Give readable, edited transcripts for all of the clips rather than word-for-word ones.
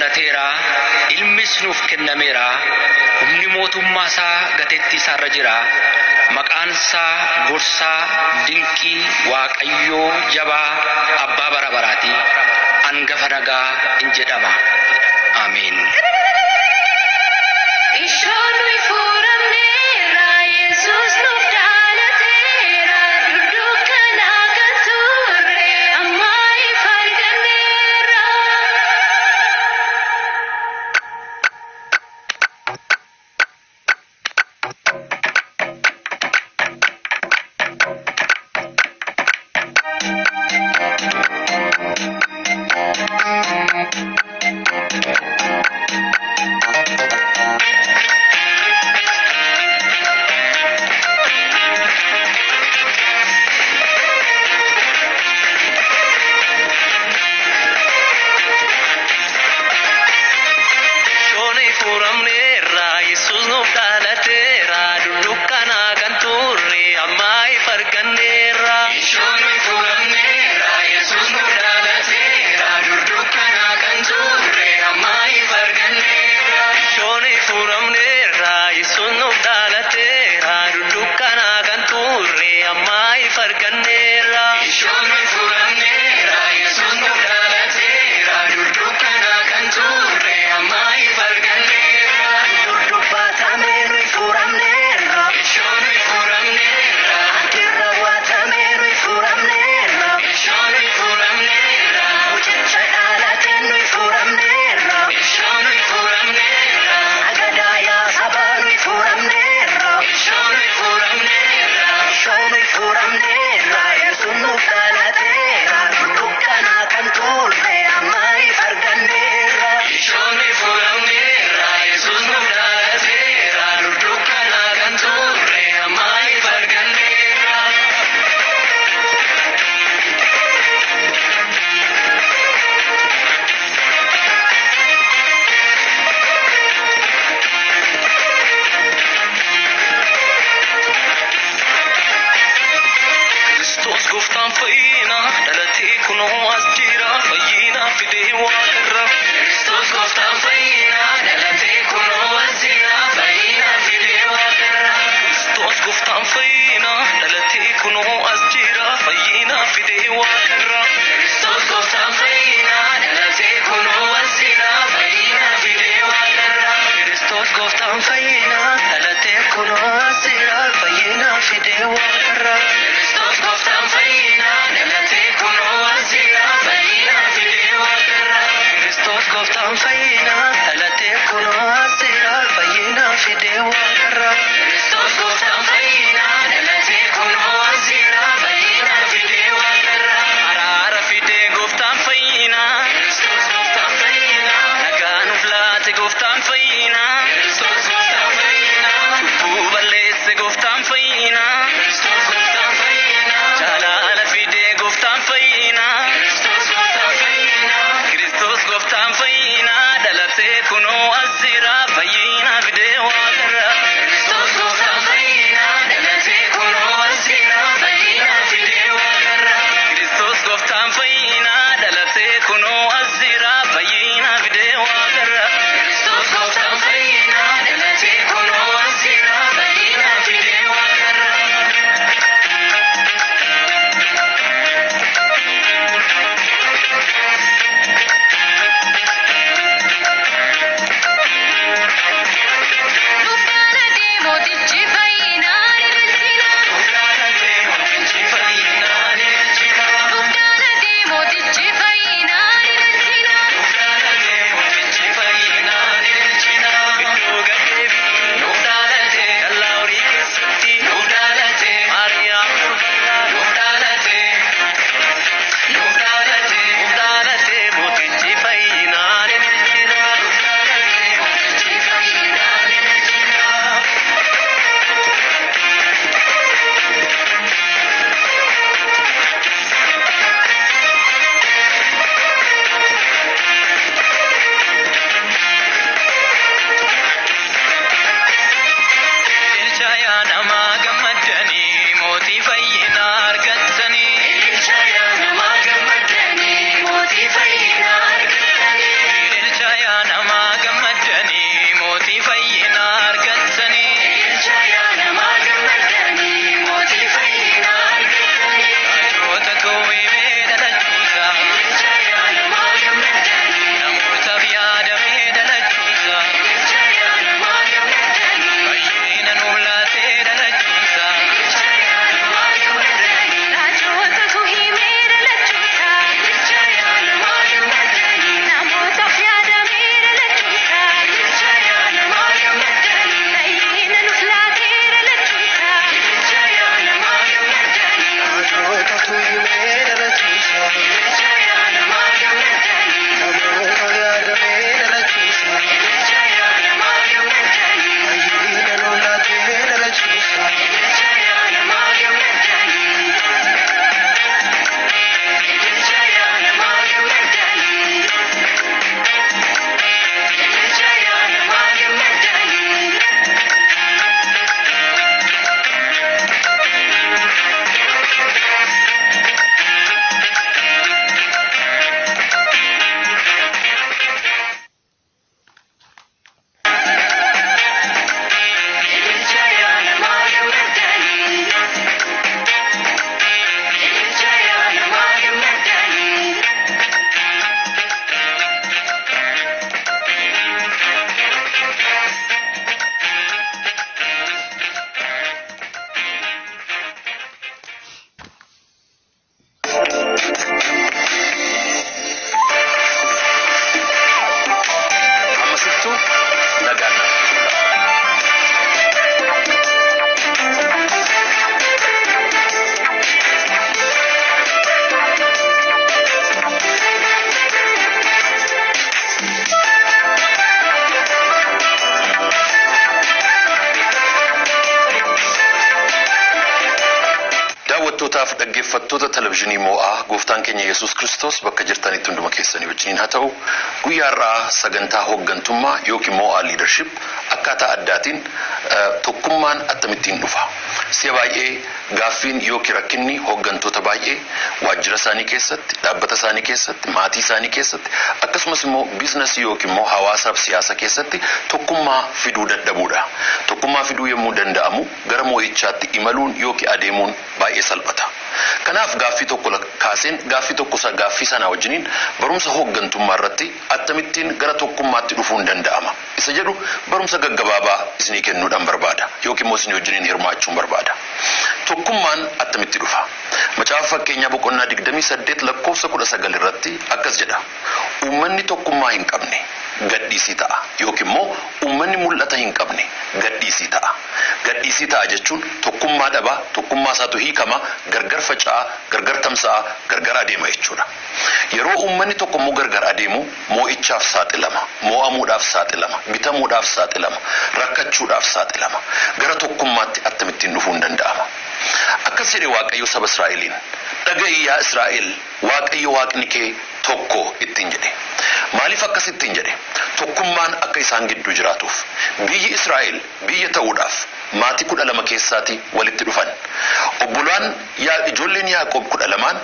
dhalateera, ilmis nuuf kennameera, humni mootummaa isaa gateettii isaarra jira. Maqaan isaa Gorsaa, Dinqii, Waaqayyoo, Jabaa, Abbaa bara baraati. Hangafa nagaa in jedhama. Ameen. Kuno azira bayina video agarra. Daawwattootaaf dhaggeeffattoota televizyiinii Mo'aa gooftaan keenya Yesuus Kiristoos bakka jirtanitti hunduma keessanii wajjiniin haa ta'u guyyaa irraa sagantaa hooggantummaa yookiin Mo'aa leadership akkaataa addaatiin tokkummaan akkamittiin dhufa. Si'a baay'ee gaaffiin yookiin rakkinni hooggantoota baay'ee waajjira isaanii keessatti, dhaabbata isaanii keessatti, maatii isaanii keessatti akkasumas immoo biizinasii yookiin immoo hawaasaaf siyaasa keessatti tokkummaa fiduu dadhabuudha. Tokkummaa fiduu yommuu danda'amu gara mo'ichaatti imaluun yookiin adeemuun baay'ee salphata. Kanaaf gaaffii tokko kaaseen gaaffii sana wajjiniin barumsa hooggantummaa irratti akkamittiin gara tokkummaatti dhufuun danda'ama. Isa jedhu barumsa gaggabaabaa isinii kennuudhaan barbaada yookiin immoo isinii wajjiniin hirmaachuun barbaada. Tokkummaan akkamitti dhufa? Macaafa fakkeenyaa boqonnaa 28 lakkoofsa 19 irratti akkas jedha. Uummanni tokkummaa hin qabne gadhiisii ta'a yookiin immoo uummanni mul'ata hin qabne gadhiisii ta'a. Gadhiisii ta'a jechuun tokkummaa dhaba, tokkummaa isaatu hiikama, gargar faca'a, gargar tamsa'a, gargar adeema jechuudha. Yeroo uummanni tokko immoo gargar adeemu moo'ichaaf saaxilama, moo'amuudhaaf saaxilama, bitamuudhaaf saaxilama, rakkachuudhaaf saaxilama. Gara tokkummaatti akkamittiin dhufuun danda'ama? Akkas jedhe Waaqayyo saba Israa'eliin, dhaga'i yaa Israa'el, Waaqayyo Waaqni kee tokko ittiin jedhe. Maaliif akkasittiin jedhe? Tokkummaan akka isaan gidduu jiraatuuf. Biyyi Israa'el biyya ta'uudhaaf maatii 12 keessaati walitti dhufan. Obbolaan ijoolleen Yaaqoob 12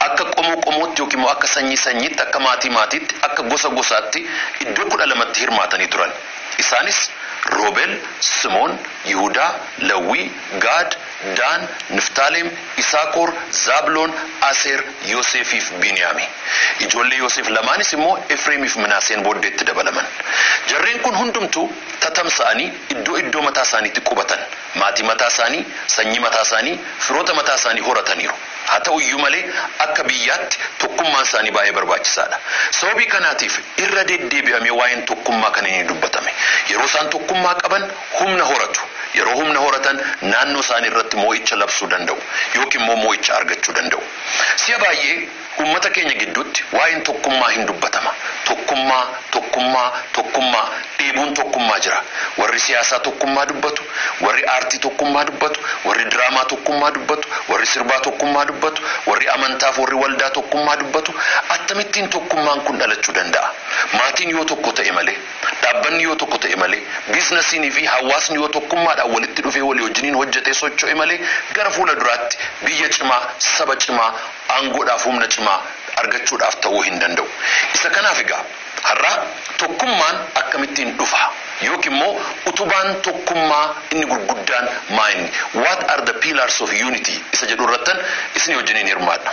akka qomoo qomootti yookiin immoo akka sanyii sanyiitti, akka maatii maatiitti, akka gosa gosaatti iddoo 12tti hirmaatanii turan. Isaanis Roobel, Simoon, Yihudaa, Lawwii, Gaad, Daan, Niftaalem, Isaakor, Zaabiloon, Aseer, Yoosefiif Biniyaami. Ijoollee Yoosef lamaanis immoo Efreemiif Minaaseen booddeetti dabalaman. Jarreen kun hundumtuu tatamsa'anii iddoo mataa isaaniitti qubatan. Maatii mataa isaanii, sanyii mataa isaanii, firoota mataa isaanii horataniiru. Haa ta'u iyyuu malee akka biyyaatti tokkummaan isaanii baay'ee barbaachisaadha. Sababii kanaatiif irra deddeebi'amee waa'een tokkummaa kan inni dubbatame. Yeroo isaan tokkummaa qaban humna horatu. Yeroo humna horatan naannoo isaanii irratti moo'icha labsuu danda'u yookiin immoo moo'icha argachuu danda'u. Si'a baay'ee uummata keenya gidduutti waa'een tokkummaa hin dubbatama. Tokkummaa dheebuun tokkummaa jira. Warri siyaasaa tokkummaa dubbatu, warri aartii tokkummaa dubbatu, warri diraamaa tokkummaa dubbatu, warri sirbaa tokkummaa dubbatu, warri amantaaf warri waldaa tokkummaa dubbatu. Akkamittiin tokkummaan kun dhalachuu danda'a? Maatiin yoo tokko ta'e malee, dhaabbanni yoo tokko ta'e malee, biizinasiinii fi hawaasni yoo tokkummaadhaan walitti dhufee walii wajjiniin hojjetee socho'e malee gara fuula duraatti biyya cimaa, saba cimaa, aangoodhaaf humna cimaa argachuudhaaf ta'uu hin danda'u. Isa kanaaf egaa har'a tokkummaan akkamittiin dhufa? Yookiin immoo utubaan tokkummaa inni gurguddaan maayini? What are the pillars of unity? Isa jedhu irrattan isin wajjiniin hirmaadha.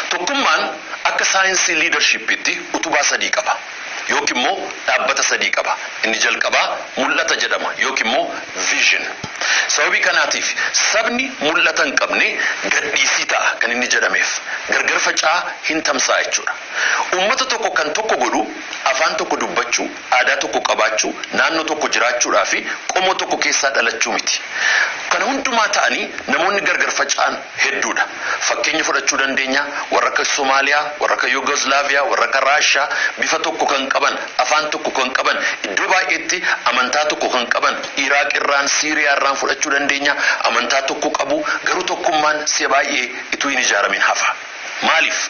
Tokkummaan akka saayinsii liidarshiippiitti utubaa sadii qaba. Yookiin immoo dhaabbata sadii qaba. Inni jalqabaa mul'ata jedhama yookiin immoo vision. Sababii kanaatiif sabni mul'ata hin qabne gadhiisii ta'a kan inni jedhameef. Gargar faca'aa hin tamsa'a jechuudha. Uummata tokko kan tokko godhu afaan tokko dubbachuu, aadaa tokko qabaachuu, naannoo tokko jiraachuudhaa fi qomoo tokko keessaa dhalachuu miti. Kana hundumaa ta'anii namoonni gargar faca'an hedduudha. Fakkeenya fudhachuu dandeenya warra akka Somaaliyaa, warra akka Yugoslaaviyaa, warra akka Raashaa bifa tokko kan qaban, afaan tokko kan qaban, iddoo baay'eetti amantaa tokko kan qaban, Iraaq irraan, Siiriyaa irraan fudhachuu dandeenya, amantaa tokko qabu, garuu tokkummaan si'a baay'ee ituu hin ijaaramin hafa. Maaliif?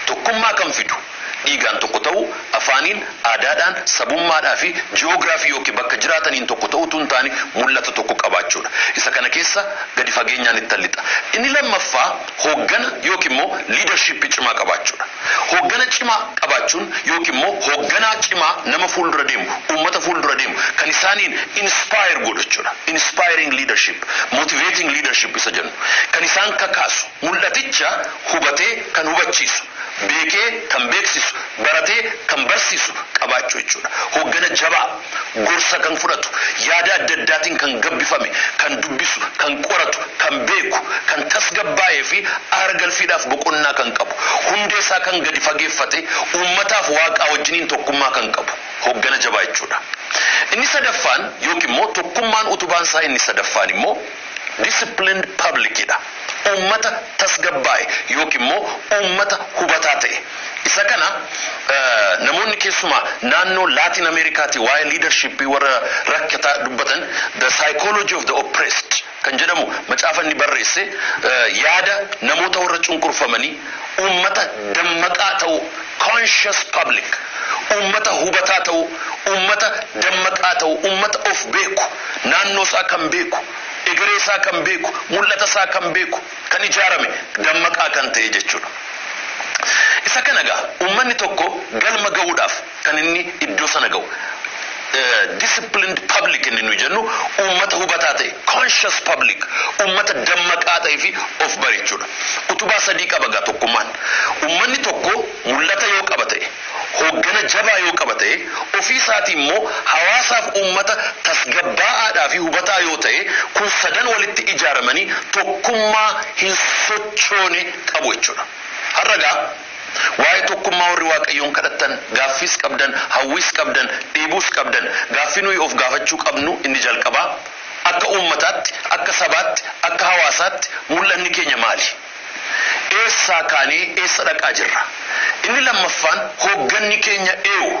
Tokkummaa kan fidu dhiigaan tokko ta'u, afaaniin, aadaadhaan, sabummaadhaa fi ji'oogiraafii yookiin bakka jiraataniin tokko ta'utu hin taane mul'ata tokko qabaachuudha. Isa kana keessa gadi fageenyaan itti lixa. Inni lammaffaa hooggana yookiin immoo liidarshiippii cimaa qabaachuudha. Hooggana cimaa qabaachuun yookiin immoo hoogganaa cimaa nama fuuldura deemu, uummata fuuldura deemu kan isaaniin inspire godhu jechuudha. Inspiring leadership, motivating leadership isa jennu. Kan isaan kakaasu, mul'aticha hubatee kan hubachiisu, beekee kan beeksisu, baratee kan barsiisu qabaachuu jechuudha. Hooggana jabaa, gorsa kan fudhatu, yaada adda addaatiin kan gabbifame, kan dubbisu, kan qoratu, kan beeku, kan tasgabbaa'ee fi aara galfiidhaaf boqonnaa kan qabu, hundeesaa kan gadi fageeffate, uummataaf waaqaa wajjiniin tokkummaa kan qabu. Hooggana jabaa jechuudha. Inni sadaffaan yookiin immoo tokkummaan utubaan isaa inni sadaffaan immoo disciplined publicidha. Uummata tasgabbaa'e yookiin immoo uummata hubataa ta'e. Isa kana namoonni keessumaa naannoo Laatiin Ameerikaatti waa'ee leadership warra rakkataa dubbatan the psychology of the oppressed kan jedhamu macaafanni barreesse yaada namoota warra cunqurfamanii ummata dammaqaa ta'u conscious public ummata hubataa ta'u ummata dammaqaa ta'u ummata of beeku naannoo isaa kan beeku egeree isaa kan beeku mul'ata isaa kan beeku kan ijaarame dammaqaa kan ta'e jechuudha. Isa kana gaa ummanni tokko galma ga'uudhaaf kan inni iddoo sana ga'u disciplined public inni nu jennu ummata hubataa ta'e conscious public ummata dammaqaa ta'e fi of bareechuudha. Utubaa sadii qaba gaa tokkummaan. Ummanni tokko mul'ata yoo qaba ta'e hoggana jabaa yoo qaba ta'e ofii isaatii immoo hawaasaaf ummata tasgabbaa'aadhaa fi hubataa yoo ta'e kun sadan walitti ijaaramanii tokkummaa hin sochoone qabu jechuudha. Harragaa waa'ee tokkummaa warri waaqayyoon kadhattan gaaffiis qabdan hawwiis qabdan dhiibuus qabdan gaaffii nuyi of gaafachuu qabnu inni jalqabaa akka uummataatti akka sabaatti akka hawaasaatti mul'anni keenya maali? Eessaa kaanee eessa dhaqaa jirra? Inni lammaffaan hoogganni keenya eenyu?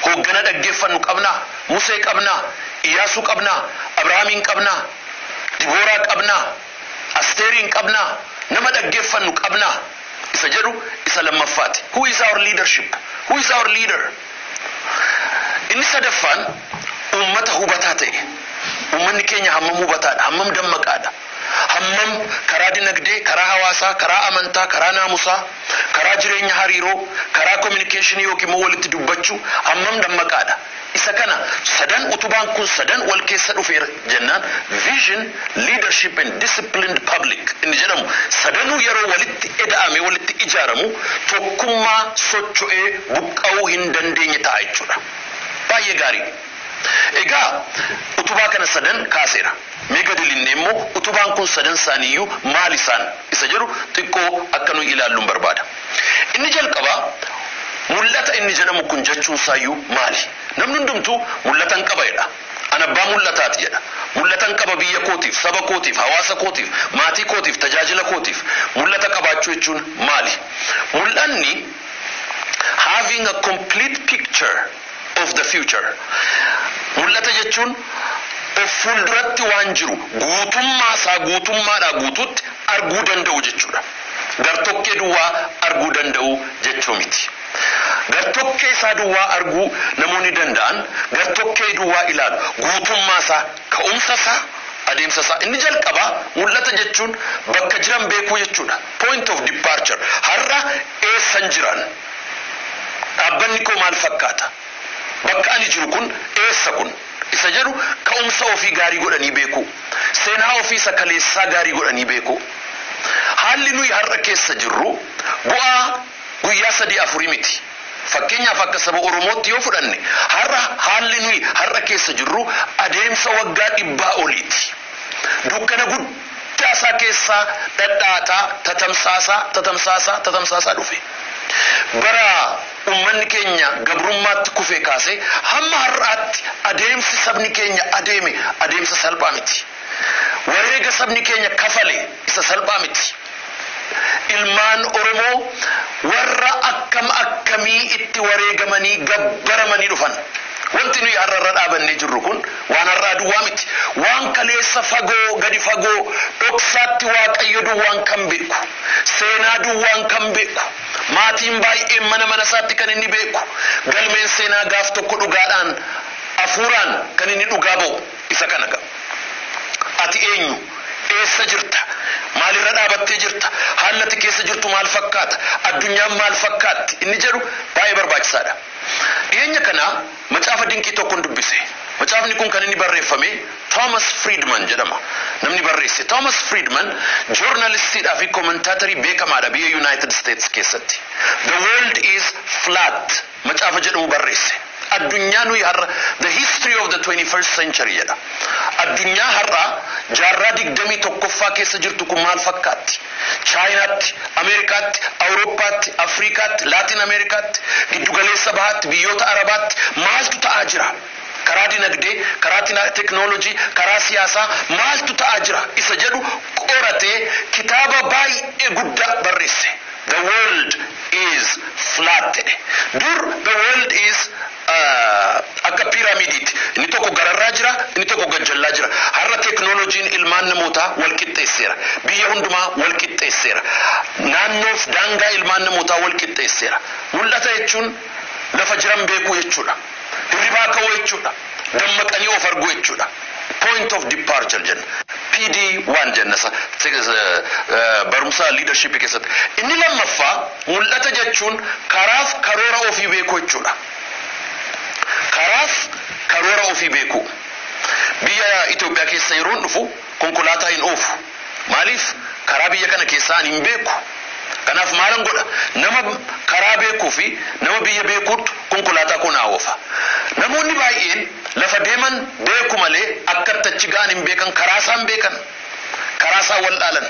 Hooggana dhaggeeffannu qabnaa? Musee qabnaa? Iyaasuu qabnaa? Abrahaamiin qabnaa? Dibooraa qabnaa? Asteeriin qabnaa? Nama dhaggeeffannu qabnaa? Isa jedhu isa lammaffaati. Who is our leadership? Who is our leader? Inni sadaffaan ummata hubataa ta'e. Ummanni keenya hammam hubataadha, hammam dammaqaadha, hammam karaa dinagdee, karaa hawaasaa, karaa amantaa, karaa naamusaa, karaa jireenya hariiroo, karaa communication yookiin immoo walitti dubbachuu hammam dammaqaadha. Isa kana sadan utubaan kun sadan wal keessa dhufeera jennaan vision, leadership and disciplined public inni jedhamu sadanuu yeroo walitti eda'ame walitti ijaaramu tokkummaa socho'ee buqqa'uu hin dandeenye ta'a jechuudha. Baay'ee gaarii. Egaa utubaa kana sadan kaaseera. Mee gadi linnee immoo utubaan kun sadan isaaniiyyuu maal isaan isa jedhu xiqqoo akka nuyi ilaalluun barbaada. Inni jalqabaa mul'ata inni jedhamu kun jechuun isaayyuu maali? Namni hundumtuu mul'atan qaba jedha. Ana abbaa mul'ataati jedha. Mul'atan qaba biyya kootiif, saba kootiif, hawaasa kootiif, maatii kootiif, tajaajila kootiif. Mul'ata qabaachuu jechuun maali? Mul'anni having a complete picture of the future. Mul'ata jechuun of fuulduratti waan jiru guutummaadhaa guutuutti arguu danda'u jechuudha. Gartokkee duwwaa arguu danda'u jechuu miti. Gartokkee isaa duwwaa arguu namoonni danda'an gartokkee duwwaa ilaalu guutummaa isaa ka'umsa isaa adeemsa isaa inni jalqabaa mul'ata jechuun bakka jiran beekuu jechuudha. Point of departure har'a eessan jiran dhaabbanni koo maal fakkaata bakka ani jiru kun eessa kun isa jedhu ka'umsa ofii gaarii godhanii beekuu seenaa ofii isa kaleessaa gaarii godhanii beekuu haalli nuyi har'a keessa jirru bu'aa guyyaa 3-4 miti. Fakkeenyaaf akka saba Oromootti yoo fudhanne har'a haalli nuyi har'a keessa jirru adeemsa waggaa 100 oliiti. Dukkana guddaa isaa keessaa dhadhaataa tatamsaasaa dhufe. Bara ummanni keenya gabrummaatti kufee kaasee hamma har'aatti adeemsi sabni keenya adeeme adeemsa salphaa miti. Wareega sabni keenya kafale isa salphaa miti. Ilmaan Oromoo warra akkamii itti wareegamanii gabbaramanii dhufan. Wanti nuyi har'a dhaabannee jirru kun waan har'aa duwwaa miti. Waan kaleessa fagoo gadi fagoo dhoksaatti waaqayyo duwwaan kan beeku. Seenaa duwwaan kan beeku. Maatiin baay'een mana isaatti kan inni beeku. Galmeen seenaa gaaf tokko dhugaadhaan hafuuraan kan inni dhugaa ba'u isa kana qaba. Ati eenyu? Eessa jirta? Maalirra dhaabattee jirta? Haalati keessa jirtu maal fakkaata? Addunyaan maal fakkaatti? Inni jedhu baay'ee barbaachisaadha. Dhiyeenya kana macaafa dinqii tokkoon dubbise. Macaafni kun kan inni barreeffame Thomas Friedman jedhama. Namni barreesse Thomas Friedman joornaalistiidhaa fi koomentaatarii beekamaadha biyya United States keessatti. The world is flat macaafa jedhamu barreesse. Addunyaa nuyi har'a the history of the 21st century jedha. Addunyaa har'a jaarraa 21ffaa keessa jirtu kun maal fakkaatti? Chaayinaatti, Ameerikaatti, Awurooppaatti, Afrikaatti, Laatin Ameerikaatti, giddugaleessa bahaatti, biyyoota Arabaatti maaltu ta'aa jira? Karaa dinagdee, karaa teknoolojii, karaa siyaasaa maaltu ta'aa jira? Isa jedhu qoratee kitaaba baay'ee guddaa barreesse. The world is flat. Dur the world is akka piramidiiti. Inni tokko gararraa jira, inni tokko gajjallaa jira. Har'a teknoolojiin ilmaan ilmaan namootaa wal qixxeesseera. Biyya hundumaa wal qixxeesseera. Naannoof daangaa ilmaan namootaa wal qixxeesseera. Mul'ata jechuun lafa jiran beekuu jechuudha. Hirribaa ka'uu jechuudha. Dammaqanii of arguu jechuudha. Point of departure jenna. PD1 jenna barumsa leadership keessatti. Inni lammaffaa mul'ata jechuun karaaf karoora ofii beekuu jechuudha. Karaaf karoora ofii beekuu. Biyya Itoophiyaa keessa yeroo dhufu konkolaataa hin oofu. Maaliif karaa biyya kana keessaa hin beeku. Kanaaf maalan godha nama karaa beekuu fi nama biyya beekuutu konkolaataa kun oofa. Namoonni baay'een lafa deeman beeku malee akka achi ga'an hin beekan karaa isaan beekan. Karaa isaan wal dhaalan.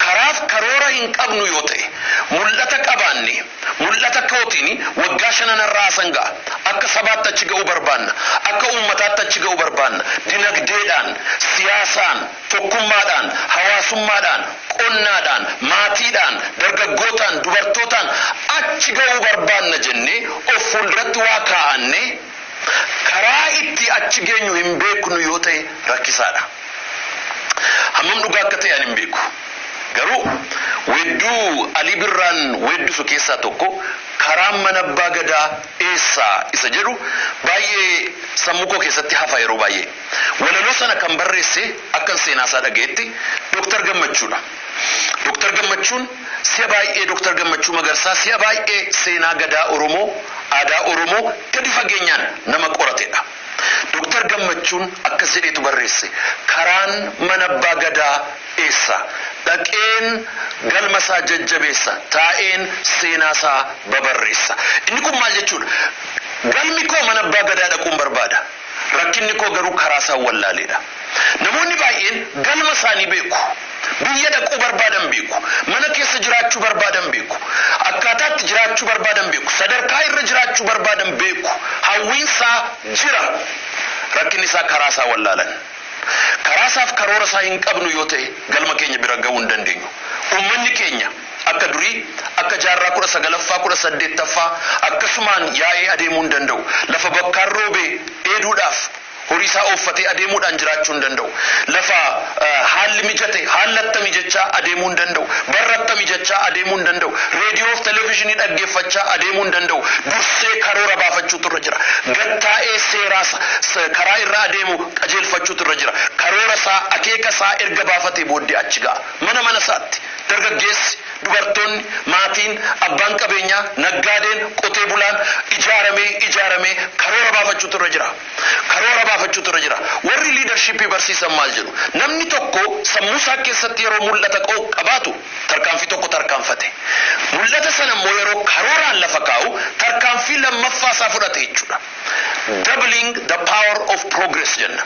Karaaf karoora hin qabnu yoo ta'e mul'ata qabaanne mul'ata kootiin waggaa 5 irraa sangaa akka sabaatti achi ga'uu barbaanna. Akka uummataatti achi ga'uu barbaanna. Dinagdeedhaan, siyaasaan, tokkummaadhaan, hawaasummaadhaan, qonnaadhaan, maatiidhaan, dargaggootaan, dubartootaan achi ga'uu barbaanna jennee of fuulduratti waa kaa'annee karaa itti achi geenyu hin beeknu yoo ta'e rakkisaadha. Hammam dhugaa akka ta'e hin beeku. Garuu wedduu Alii Birraan weddusu keessaa tokko karaan mana abbaa gadaa eessaa isa jedhu baay'ee sammuu koo keessatti hafa yeroo baay'ee. Walaloo sana kan barreesse akka seenaasaa dhagayetti Dr. Gammachuudha. Dr. Gammachuun si'a baay'ee Dr. Gammachuu Magarsaa si'a baay'ee seenaa gadaa Oromoo, aadaa Oromoo gadi fageenyaan nama qoratedha. Dr. Gammachuun akkas jedheetu barreesse karaan mana abbaa gadaa eessa dhaqeen galmasaa jajjabeessa taa'een seenaasaa babarreessa. Inni kun maal jechuudha? Galmi koo mana abbaa gadaa dhaquun barbaada. Rakkinni koo garuu karaa isaa wallaaleedha. Namoonni baay'een galma isaanii beeku. Biyya dhaquu barbaadan beeku. Mana keessa jiraachuu barbaadan beeku. Akkaataatti jiraachuu barbaadan beeku. Sadarkaa irra jiraachuu barbaadan beeku. Hawwiinsaa jira. Rakkinni isaa karaa isaa wallaalan. Karaa isaaf karoora isaa hin qabnu yoo ta'e galma keenya bira ga'uu hin dandeenyu. Uummanni keenya akka durii akka jaarraa 19ffaa 18ffaa akkasumaan yaa'ee adeemuu hin danda'u. Lafa bakkaan roobee dheeduudhaaf horii isaa ooffatee adeemuudhaan jiraachuu hin danda'u. Lafa haalli mijate haalatta mijachaa adeemuu hin danda'u. Barratta mijachaa adeemuu hin danda'u. Reediyoo fi televezyiinii dhaggeeffachaa adeemuu hin danda'u. Dursee karoora baafachuutu irra jira. Gattaa'ee seeraas karaa irra adeemu qajeelfachuutu irra jira. Karoora isaa akeeka isaa erga baafatee booddee achi ga'a. Mana isaatti dargaggeessi dubartoonni maatiin abbaan qabeenyaa naggaadeen qotee bulaan ijaaramee karoora baafachuutu irra jira. Karoora baafachuutu irra jira. Warri liidarshiipii barsiisan maal jedhu? Namni tokko sammuu isaa keessatti yeroo mul'ata qabaatu tarkaanfii tokko tarkaanfate. Mul'ata sana immoo yeroo karooraan lafa kaa'u tarkaanfii lammaffaa isaa fudhate jechuudha. Doubling the power of progress jenna.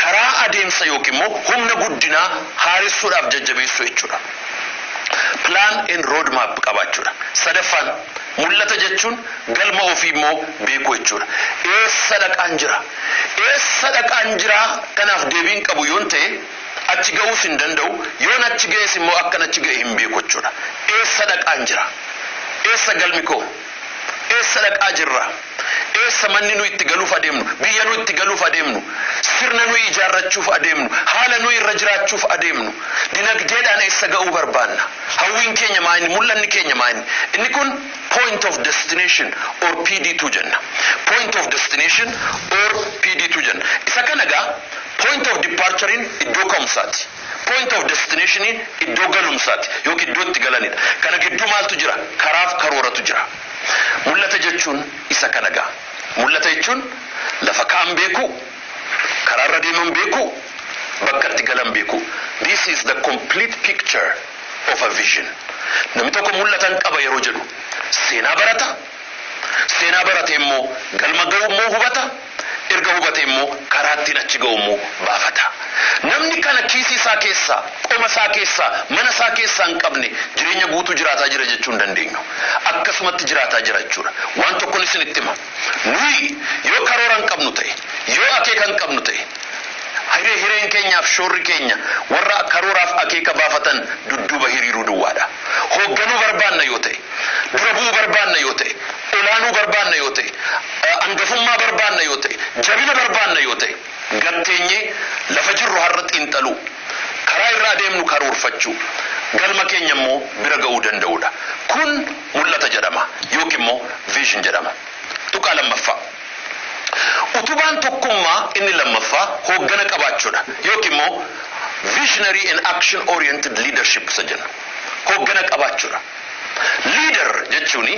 Karaa adeemsa yookiin immoo humna guddinaa haaressuudhaaf jajjabeessuu jechuudha. Plan and road map qabaachuudha. Sadaffaan mul'ata jechuun galma ofii immoo beekuu jechuudha. Eessa dhaqaan jira? Eessa dhaqaan jira kanaaf deebiin qabu yoon ta'e achi ga'uus hin danda'u. Yoon achi ga'es immoo akkan achi ga'e hin beeku jechuudha. Eessa dhaqaan jira? Eessa galmi koo? Eessa dhaqaa jirra? Eessa manni nu itti galuuf adeemnu? Biyya nu itti galuuf adeemnu? Sirna nu ijaarrachuuf adeemnu? Haala nu irra jiraachuuf adeemnu? Dinagdeedhaan eessa ga'uu barbaanna? Hawwiin keenya maayini? Mul'anni keenya maayini? Inni kun point of destination or PD2 jenna. Point of destination or PD2 jenna. Isa kana gaa point of departure iddoo ka'umsaati. Point of destination iddoo galumsaati yookiin iddoo itti galanidha. Kana gidduu maaltu jira? Karaaf karooratu jira. Mul'ata jechuun isa kana gaa. Mul'ata jechuun lafa kaa'an beeku, karaarra deeman beeku, bakka itti galan beeku. This is the complete picture of a vision. Namni tokko mul'atan qaba yeroo jedhu seenaa barata. Seenaa barate immoo galma ga'u immoo hubata. Erga hubate immoo karaa ittiin achi ga'u immoo baafata. Namni kana kiisii isaa keessaa, qoma isaa keessaa, mana isaa keessaa hin qabne jireenya guutuu jiraataa jira jechuu hin dandeenyu. Akkasumatti jiraataa jira jechuudha. Waan tokkoon isinitti hima. Nuyi yoo karoora hin qabnu ta'e, yoo akeeka hin qabnu ta'e, hireen keenyaaf shoorri keenya warra karooraaf akeeka baafatan dudduuba hiriiruu duwwaadha. Hoogganuu barbaanna yoo ta'e, dura bu'uu barbaanna yoo ta'e, olaanuu barbaanna yoo ta'e, angafummaa barbaanna yoo ta'e, jabina barbaanna yoo ta'e, gatteenyee lafa jirru har'a xiinxaluu, adeemnu karoorfachuu galma keenya immoo bira ga'uu danda'udha. Kun mul'ata jedhama yookiin immoo vision jedhama. Tuqaa lammaffaa. Utubaan tokkummaa inni lammaffaa hooggana qabaachuudha yookiin immoo visionary and action oriented leadership isa jennu. Hooggana qabaachuudha. Leader jechuuni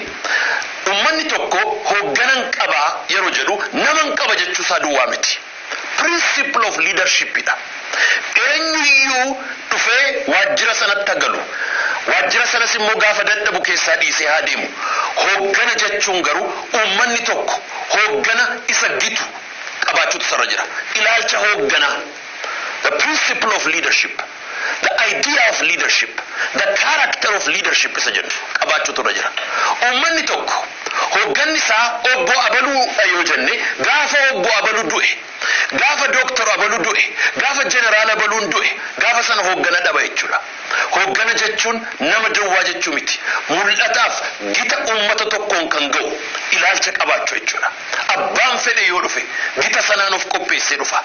ummanni tokko hoogganan qabaa yeroo jedhu naman qaba jechuusaa duwwaa miti. Principle of leadership idha. Eenyuyyuu dhufee waajjira sanatti galu. Waajjira sanas immoo gaafa dadhabu keessaa dhiisee haa deemu. Hooggana jechuun garuu ummanni tokko hooggana isa gitu qabaachuutu sarara jira. Ilaalcha hoogganaa. The principle of leadership. The idea of leadership, the character of leadership isa jennu qabaachuutu irra jira. Ummanni tokko hoogganni isaa obbo Abaluu yoo jenne gaafa obbo Abaluu du'e, gaafa Dooktor Abaluu du'e, gaafa Jeneraal Abaluun du'e, gaafa sana hooggana dhaba jechuudha. Hooggana jechuun nama duwwaa jechuu miti. Mul'ataaf gita uummata tokkoon kan ga'u ilaalcha qabaachuu jechuudha. Abbaan fedhe yoo dhufe gita sanaan of qopheessee dhufa.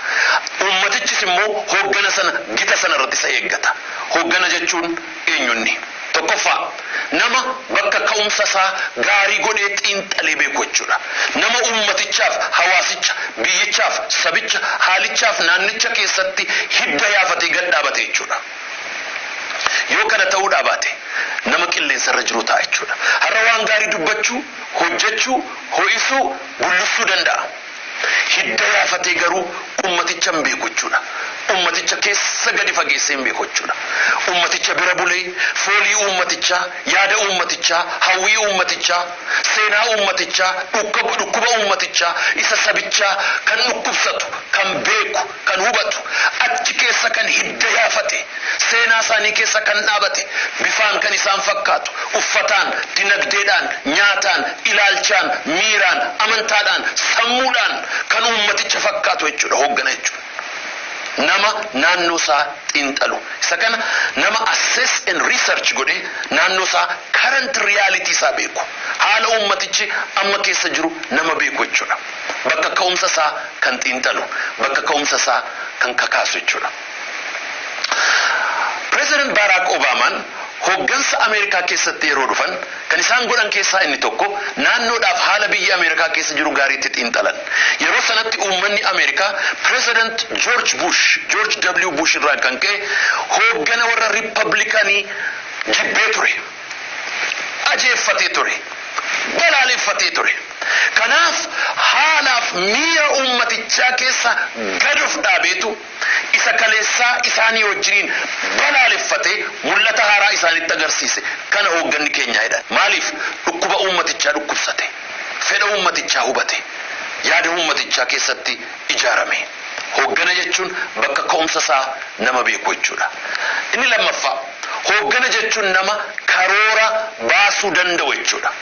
Uummatichis immoo hooggana sana gita sana irratti isa eeggata. Hooggana jechuun eenyunni? Tokkoffaa nama bakka ka'umsa isaa gaarii godhee xiinxalee beeku jechuudha. Nama uummatichaaf, hawaasicha, biyyichaaf, sabicha, haalichaaf naannicha keessatti hidda yaafatee gad dhaabate jechuudha. Yoo kana ta'uudhaa baate nama qilleensa irra jiru ta'a jechuudha. Har'a waan gaarii dubbachuu, hojjechuu, ho'isuu, bullussuu danda'a. Hidda yaafatee garuu ummaticha hin beeku jechuudha. Ummaticha keessa gadi fageessee hin beeku jechuudha. Ummaticha bira bulee foolii ummatichaa, yaada ummatichaa, hawwii ummatichaa, seenaa ummatichaa, dhukkuba ummatichaa, isa sabichaa kan dhukkubsatu, kan beeku, kan hubatu, achi keessa kan hidda yaafate, seenaa isaanii keessa kan dhaabate, bifaan kan isaan fakkaatu, uffataan, dinagdeedhaan, nyaataan, ilaalchaan, miiraan, amantaadhaan, sammuudhaan kan ummaticha fakkaatu jechuudha hooggana jechuudha. Nama naannoo isaa xiinxalu. Isa kana nama assess and research godhee naannoo isaa current reality isaa beeku. Haala ummatichi amma keessa jiru nama beeku jechuudha. Bakka ka'umsa isaa kan xiinxalu, bakka ka'umsa isaa kan kakaasu jechuudha. President Barack Obaamaan hooggansa Ameerikaa keessatti yeroo dhufan kan isaan godhan keessaa inni tokko naannoodhaaf haala biyya Ameerikaa keessa jiru gaariitti xiinxalan. Yeroo sanatti uummanni Ameerikaa President George W. Bush irraa kan ka'e hooggana warra Riippablikaanii jibbee ture. Ajeeffatee ture. Balaaleffatee ture. Kanaaf haalaaf miira uummatichaa keessa gad of dhaabeetu isa kaleessaa isaanii wajjiniin balaaleffatee mul'ata haaraa isaanitti agarsiise. Kana hoogganni keenyaa jedhan. Maaliif dhukkuba uummatichaa dhukkubsate? Fedha uummatichaa hubate? Yaada uummatichaa keessatti ijaarame. Hooggana jechuun bakka ka'umsa isaa nama beeku jechuudha. Inni lammaffaa hooggana jechuun nama karoora baasuu danda'u jechuudha.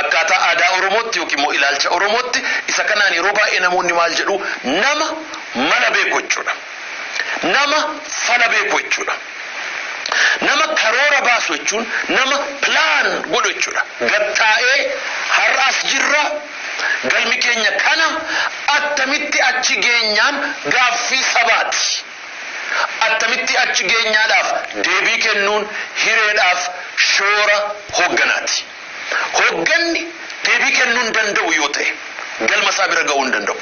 Akkaataa aadaa Oromootti yookiin immoo ilaalcha Oromootti isa kanaan yeroo baay'ee namoonni maal jedhu nama mala beeku jechuudha. Nama fala beeku jechuudha. Nama karoora baasu jechuun nama pilaan godhu jechuudha. Gattaa'ee har'as jirra galmi keenya kana attamitti achi geenyaan gaaffii sabaati. Attamitti achi geenyaadhaaf deebii kennuun hireedhaaf shoora hoogganaati. Hoogganni deebii kennuu hin danda'u yoo ta'e galma isaa bira ga'uu hin danda'u.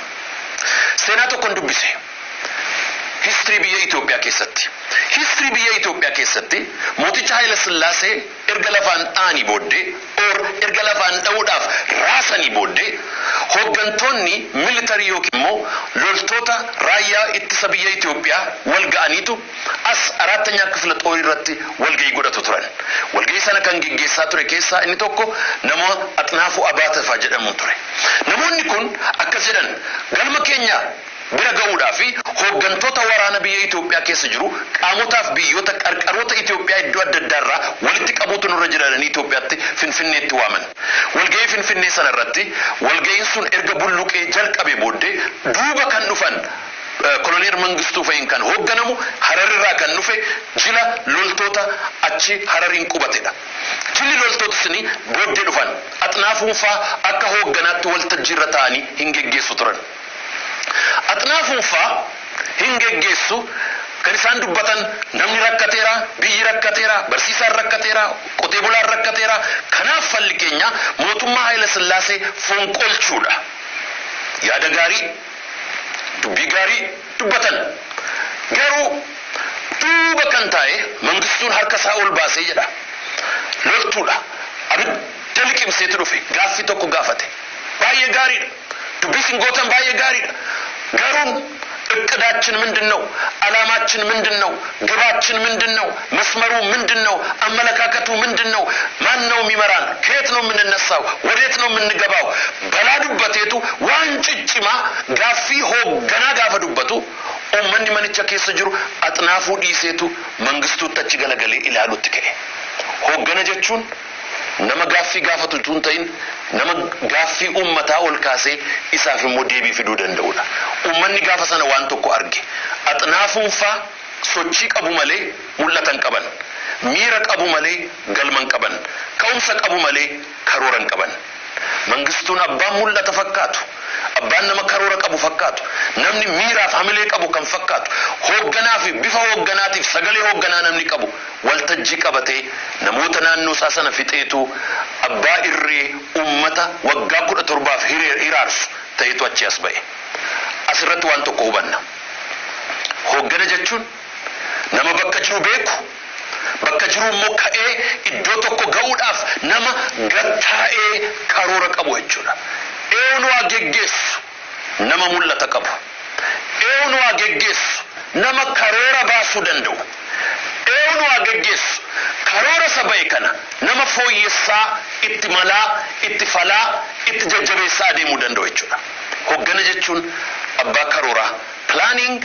Seenaa tokkoon dubbise. History biyya Itoophiyaa keessatti. History biyya Itoophiyaa keessatti mooticha Haayila Sillaasee erga lafaan dha'anii booddee erga lafaan dha'uudhaaf raasanii booddee hooggantoonni militarii yookiin immoo loltoota raayyaa ittisa biyya Itoophiyaa wal ga'aniitu as arattanyaa kifla xoorii irratti walga'ii godhatu turan. Walga'ii sana kan geggeessaa ture keessaa inni tokko nama Axnaafuu Abaatafaa jedhamu ture. Namoonni kun akkas jedhan galma keenya bira ga'uudhaa fi hooggantoota waraana biyya Itoophiyaa keessa jiru qaamotaaf biyyoota qarqaroota Itoophiyaa iddoo adda addaarraa walitti qabuutu nurra jiraatanii Itoophiyaatti Finfinneetti waaman. Walga'ii Finfinnee sana irratti walga'iin sun erga bulluqee jalqabe booddee duuba kan dhufan koloneel Mangistuu Fa'iin kan hoogganamu Hararirraa kan dhufe jila loltoota achi Harariin qubatedha. Jilli loltoota suni booddee dhufan Axnaafuun fa'aa akka hoogganaatti waltajjiirra ta'anii hin geggeessu turan. Axnaafuun fa'aa hin geggeessu kan isaan dubbatan namni rakkateera, biyyi rakkateera, barsiisaan rakkateera, qotee bulaan rakkateera. Kanaaf falli keenya mootummaa Haayile Sillaasee fonqolchuudha. Yaada gaarii, dubbii gaarii dubbatan. Garuu duuba kan taa'e Mangistuun harka isaa ol baasee jedha. Loltuudha. Abidda liqimseetu dhufe gaaffii tokko gaafate. Baay'ee gaariidha. Dubbii isin gootan baay'ee gaariidha. Garuu እቅዳችን ምንድነው? አላማችን ምንድነው? ግባችን ምንድነው? መስመሩ ምንድነው? አመለካከቱ ምንድነው? ማን ነው የሚመራን? ከየት ነው የምንነሳው? ወዴት ነው የምንገባው? በላዱበቴቱ ዋንጭጭማ ጋፊ ሆገና ጋፈዱበቱ ኡመኒ መንቻ ከሰ ጅሩ አጥናፉ ዲሴቱ መንግስቱ ተች ገለገሌ ኢላሉት ከ ሆገነ ጀቹን nama gaaffii gaafatu tun ta'in nama gaaffii ummataa ol kaasee isaaf immoo deebii fiduu danda'udha. Ummanni gaafa sana waan tokko arge axnaafuunfaa sochii qabu malee mul'atan qaban, miira qabu malee galman qaban, ka'umsa qabu malee karooran qaban. Mangistuun abbaan mul'ata fakkaatu, abbaan nama karoora qabu fakkaatu, namni miiraaf hamilee qabu kan fakkaatu, hoogganaa fi bifa hoogganaatiif sagalee hoogganaa namni qabu waltajjii qabatee namoota naannoo isaa sana fixeetu abbaa irree ummata waggaa 17 hiraarsu ta'etu achi as ba'e. Asirratti waan tokko hubanna. Hooggana jechuun nama bakka jiru beeku, bakka jiru immoo ka'ee iddoo tokko ga'uudhaaf nama gattaa'ee karoora qabu jechuudha. Eenyu waa geggeessu nama mul'ata qabu. Eenyu waa geggeessu nama karoora baasuu danda'u. Eenyu waa geggeessu karoora saba'e kana nama fooyyessaa itti malaa, itti falaa, itti jajjabeessaa adeemuu danda'u jechuudha. Hooggana jechuun abbaa karooraa, planning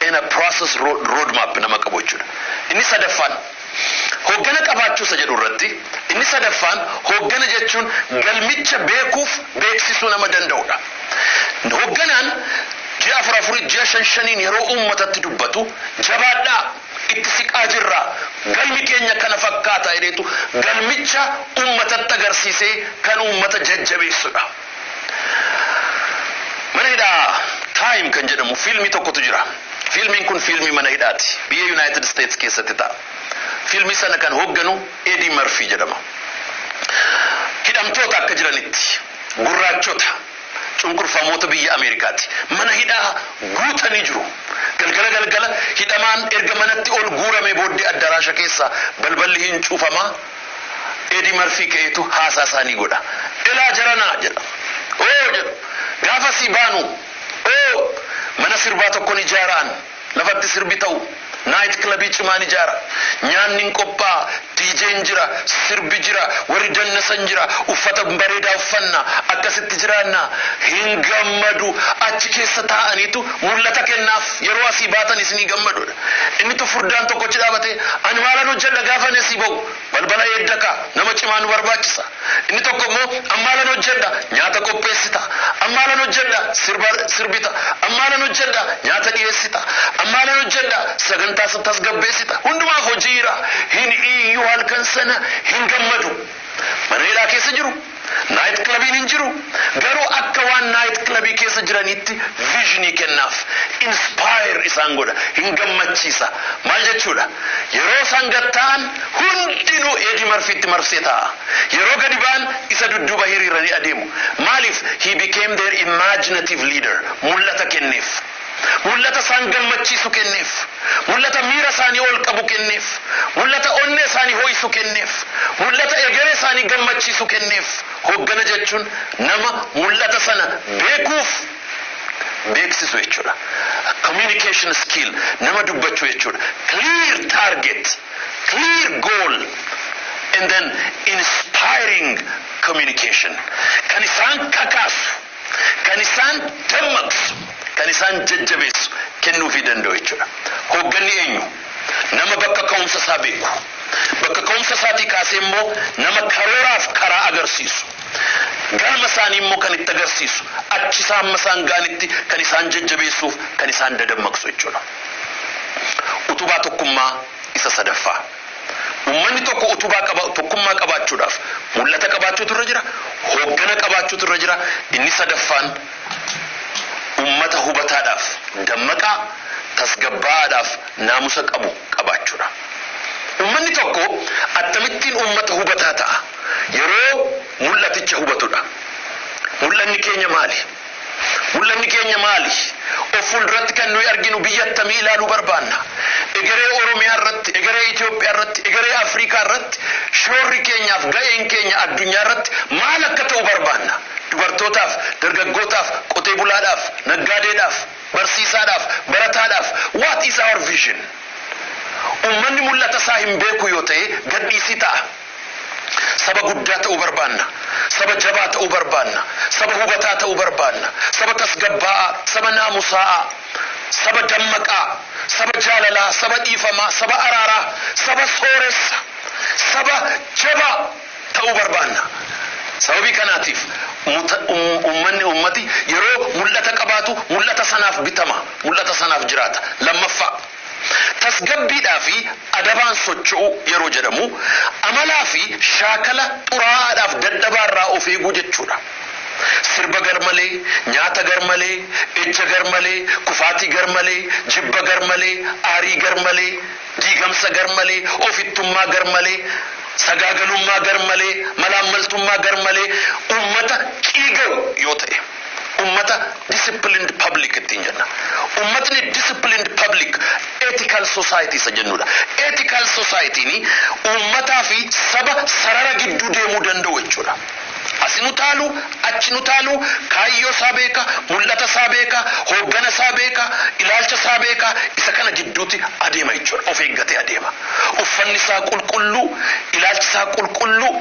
and a process roadmap nama qabu jechuudha. Inni sadaffaan hooggana qabaachuusa jedhu irratti inni sadaffaan hooggana jechuun galmicha beekuuf beeksisuu nama danda'udha. Hoogganaan ji'a 4 ji'a 5 yeroo uummatatti dubbatu jabaadhaa itti siqaa jirra galmi keenya kana fakkaata jedheetu galmicha uummatatti agarsiisee kan uummata jajjabeessudha. Mana hidhaa Time kan jedhamu fiilmii tokkotu jira. Fiilmiin kun fiilmii mana hidhaati. Biyya United States keessatti ta'a. Fiilmii sana kan hoogganu Eddie Murphy jedhama. Hidhamtoota akka jiranitti gurraachota cunqurfamoota biyya Ameerikaati. Mana hidhaa guutanii jiru. Galgala hidhamaan erga manatti ol guurame booddee addaraasha keessa balballi hin cuufamaa. Eddie Murphy ka'eetu haasaa isaanii godha. Ilaa jaranaa jedha. Jedhu gaafa si baanu mana sirbaa tokkoon ijaaraan lafatti sirbi ta'u naayit kilabii cimaan ijaara nyaanni qophaa'a diijeen jira sirbi jira warri dannasan jira uffata bareedaa uffanna akkasitti jiraanna hin gammadu achi keessa taa'aniitu mul'ata kennaaf yeroo asii baatan isinii gammadudha. Inni furdaan tokkochi dhaabate ani maalan hojjedha gaafa neesi ba'u balbala eeddaka nama cimaa nu barbaachisa. Inni tokko immoo ammaalan hojjedha nyaata qopheessita, ammaalan hojjedha sirbita, ammaalan hojjedha nyaata dhiyeessita, ammaalan hojjedha sagantaa tasgabbeessita. Hundumaaf hojiira hin iyyuu halkan sana hin gammadu. Mana hidhaa keessa jiru naayit kilabiin hin jiru garuu akka waan naayit kilabii keessa jiranitti viizhinii kennaaf inspire isaan godha hin gammachiisa. Maal jechuudha yeroo isaan gattaan hundinuu Eddie Murphytti marsee ta'a. Yeroo gadi ba'an isa dudduuba hiriiranii adeemu. Maaliif? He became their imaginative leader. Mul'ata kenneef. Mul'ata isaan gammachiisu kenneef. Mul'ata miira isaanii ol qabu kenneef. Mul'ata onnee isaanii ho'isu kenneef. Mul'ata egeree isaanii gammachiisu kenneef. Hooggana jechuun nama mul'ata sana beekuuf beeksisu jechuudha. Communication skill nama dubbachuu jechuudha. Clear target, clear goal, and then inspiring communication. Kan isaan kakaasu, kan isaan dammaqsu, kan isaan jajjabeessu kennuufii danda'u jechuudha. Hoogganni eenyu? Nama bakka ka'umsa isaa beeku. Bakka ka'umsa isaatii kaasee immoo nama karooraaf karaa agarsiisu. Galma isaanii immoo kan itti agarsiisu. Achi isaan masaan gaanitti kan isaan jajjabeessuuf kan isaan dadammaqsu jechuudha. Utubaa tokkummaa isa sadaffaa. Uummanni tokko utubaa tokkummaa qabaachuudhaaf mul'ata qabaachuutu irra jira. Hooggana qabaachuutu irra jira. Inni sadaffaan ummata hubataadhaaf dammaqaa tasgabbaadhaaf naamusa qabu qabaachuudha. Uummanni tokko akkamittiin uummata hubataa ta'a yeroo mul'aticha hubatudha. Mul'anni keenya maali? Mul'anni keenya maali? Of fuulduratti kan nuyi arginu biyya akkamii ilaaluu barbaanna? Egeree Oromiyaa irratti, egeree Itoophiyaa irratti, egeree Afrikaa irratti shoorri keenyaaf ga'een keenya addunyaa irratti maal akka ta'u barbaanna? Dubartootaaf, dargaggootaaf, qotee bulaadhaaf, naggaadeedhaaf, barsiisaadhaaf, barataadhaaf, what is our vision? Uummanni mul'ata isaa hin beeku yoo ta'e gadhiisii ta'a. Saba guddaa ta'uu barbaanna, saba jabaa ta'uu barbaanna, saba hubataa ta'uu barbaanna, saba tasgabbaa'aa, saba naamusaa'aa, saba dammaqaa, saba jaalalaa, saba dhiifamaa, saba araaraa, saba sooressa, saba jabaa ta'uu barbaanna. Sababii kanaatiif ummati yeroo mul'ata qabaatu mul'ata sanaaf bitama, mul'ata sanaaf jiraata. Lammaffaa tasgabbiidhaa fi adabaan socho'u yeroo jedhamu amalaa fi shaakala xuraa'aadhaaf dadhabaarraa of eeguu jechuudha. Sirba garmalee, nyaata garmalee, ejja garmalee, kufaatii garmalee, jibba garmalee, aarii garmalee, diigamsa garmalee, ofittummaa garmalee, sagaagalummaa garmalee, malaammaltummaa garmalee ummata qiiga'u yoo ta'e ummata disciplined public ittiin jenna. Ummatni disciplined public ethical society isa jennudha. Ethical society ni ummataa fi saba sarara gidduu deemuu danda'u jechuudha. Asinu taalu, achinu taalu, kaayyoo isaa beeka, mul'ata isaa beeka, hooggana isaa beeka, ilaalcha isaa beeka, isa kana gidduutti adeema jechuudha. Of eeggatee adeema. Uffanni isaa qulqulluu, ilaalchi isaa qulqulluu,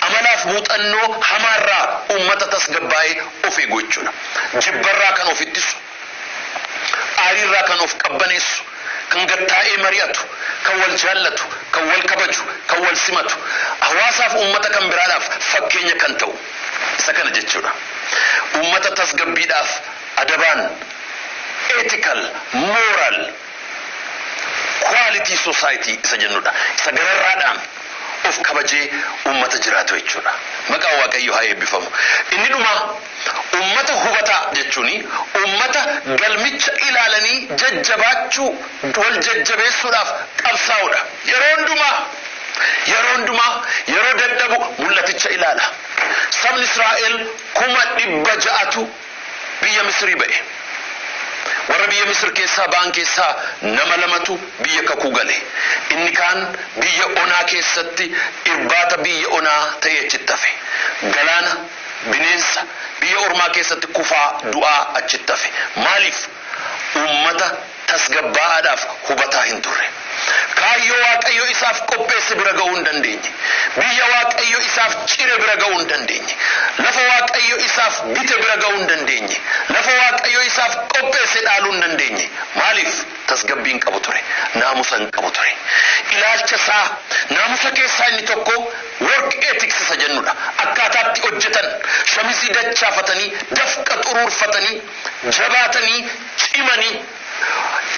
amalaaf muuxannoo hamaarraa uummata tasgabbaa'ee of eegu jechuudha. Jibbarraa kan of ittisu, aariirraa kan of qabbaneessu, kan gattaa'ee mari'atu, kan wal jaallatu, kan wal kabaju, kan wal simatu, hawaasaaf uummata kan biraadhaaf fakkeenya kan ta'u isa kana jechuudha. Uummata tasgabbiidhaaf adabaan ethical, moral, quality society isa jennudha. Isa gararraadhaan of kabajee uummata jiraatu jechuudha. Maqaan Waaqayyoo haa eebbifamu. Inni dhuma ummata hubataa jechuuni ummata galmicha ilaalanii jajjabaachuu wal jajjabeessuudhaaf qabsaa'udha. Yeroo hundumaa yeroo dadhabu mul'aticha ilaala. Sabni Israa'el 600,000 biyya Misrii ba'e. Warra biyya Misir keessaa ba'an keessaa nama 2tu biyya kakuu gale. Inni kaan biyya onaa keessatti irbaata biyya onaa ta'ee achitti hafe. Galaana, bineensa biyya ormaa keessatti kufaa du'aa achitti hafe. Maaliif? Uummata tasgabbaa'aadhaaf hubataa hin turre. Kaayyoo Waaqayyo isaaf qopheesse bira ga'uu hin dandeenye. Biyya Waaqayyo isaaf cire bira ga'uu hin dandeenye. Lafa Waaqayyo isaaf bite bira ga'uu hin dandeenye. Lafa Waaqayyo isaaf qopheesse dhaaluu hin dandeenye. Maaliif? Tasgabbiin qabu ture. Naamusa hin qabu ture. Ilaalcha isaa naamusa keessaa inni tokko work ethics isa jennudha. Akkaataatti hojjetan, shamizii dachaafatanii, dafqa xuruurfatanii, jabaatanii, cimanii,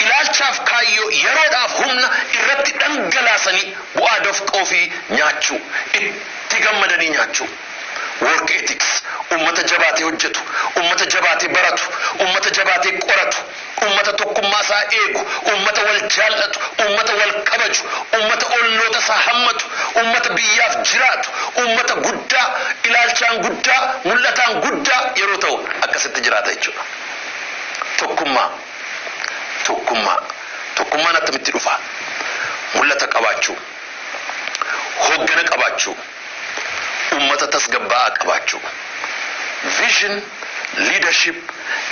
ilaalchaaf kaayyoo yeroodhaaf humna irratti dhangalaasanii bu'aa dafqoo fi nyaachuu itti gammadanii nyaachuu. Work ethics ummata jabaatee hojjetu, ummata jabaatee baratu, ummata jabaatee qoratu, ummata tokkummaa isaa eegu, ummata wal jaallatu, ummata wal kabaju, ummata olloota isaa hammatu, ummata biyyaaf jiraatu, ummata guddaa, ilaalchaan guddaa, mul'ataan guddaa yeroo ta'u akkasitti jiraata jechuudha. Tokkummaan attamitti dhufa? Mul'ata qabaachuu, hooggana qabaachuu, ummata tasgabbaa'aa qabaachuu. Vision, leadership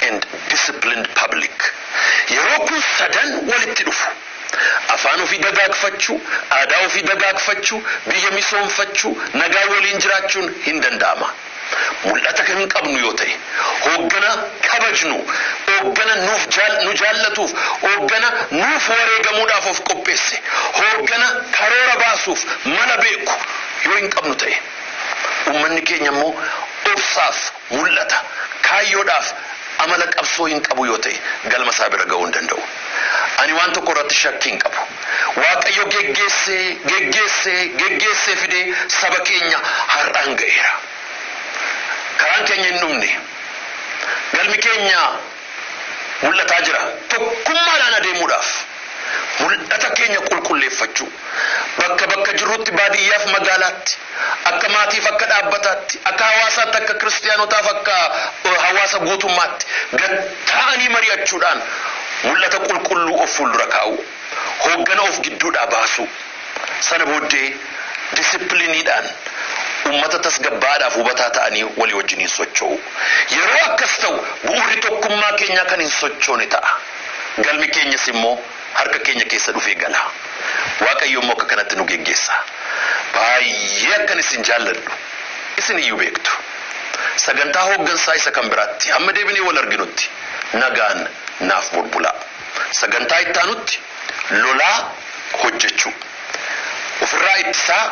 and disciplined public. Yeroo kun sadan walitti dhufu. Afaan ofii dagaagfachuu, aadaa ofii dagaagfachuu, biyya misoomfachuu, nagaa waliin jiraachuun hin danda'ama. Mul'ata kan hin qabnu yoo ta'e, hooggana kabajnu, hooggana nu jaallatuuf, hooggana nuuf wareegamuudhaaf of qopheesse, hooggana karoora baasuuf mala beeku yoo hin qabnu ta'e, uummanni keenya immoo obsaaf mul'ata kaayyoodhaaf amala qabsoo hin qabu yoo ta'e galma isaa bira ga'uu hin danda'u. Ani waan tokko irratti shakkii hin qabu. Waaqayyo geggeessee fidee saba keenya har'aan ga'eera. Karaan keenya hin dhumne. Galmi keenya mul'ataa jira tokkummaadhaan adeemuudhaaf mul'ata keenya qulqulleeffachuu bakka bakka jirrutti baadiyyaaf magaalaatti akka maatiif akka dhaabbataatti akka hawaasaatti akka kiristaanotaaf akka hawaasa guutummaatti gatta'anii mari'achuudhaan mul'ata qulqulluu of fuuldura kaa'u hooggana of gidduudhaa baasu sana booddee disipiliiniidhaan ummata tasgabbaadhaaf hubataa ta'anii walii wajjiniin socho'u yeroo akkas ta'u bu'uurri tokkummaa keenyaa kan hin sochoone ta'a galmi keenyas immoo harka keenya keessa dhufee gala waaqayyo immoo akka kanatti nu geggeessa baay'ee akkan isin jaalladhu isin iyyuu beektu sagantaa hooggansaa isa kan biraatti hamma deebinee wal arginutti nagaan naaf bulbulaa sagantaa ittaanutti lolaa hojjechuu ofirraa ittisaa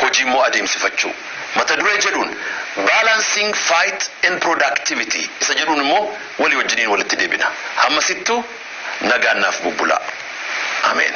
hojii immoo adeemsifachuu mata duree jedhuun balancing fight and productivity isa jedhuun immoo walii wajjiniin walitti deebina hammasittuu nagaan naaf bulbulaa amen.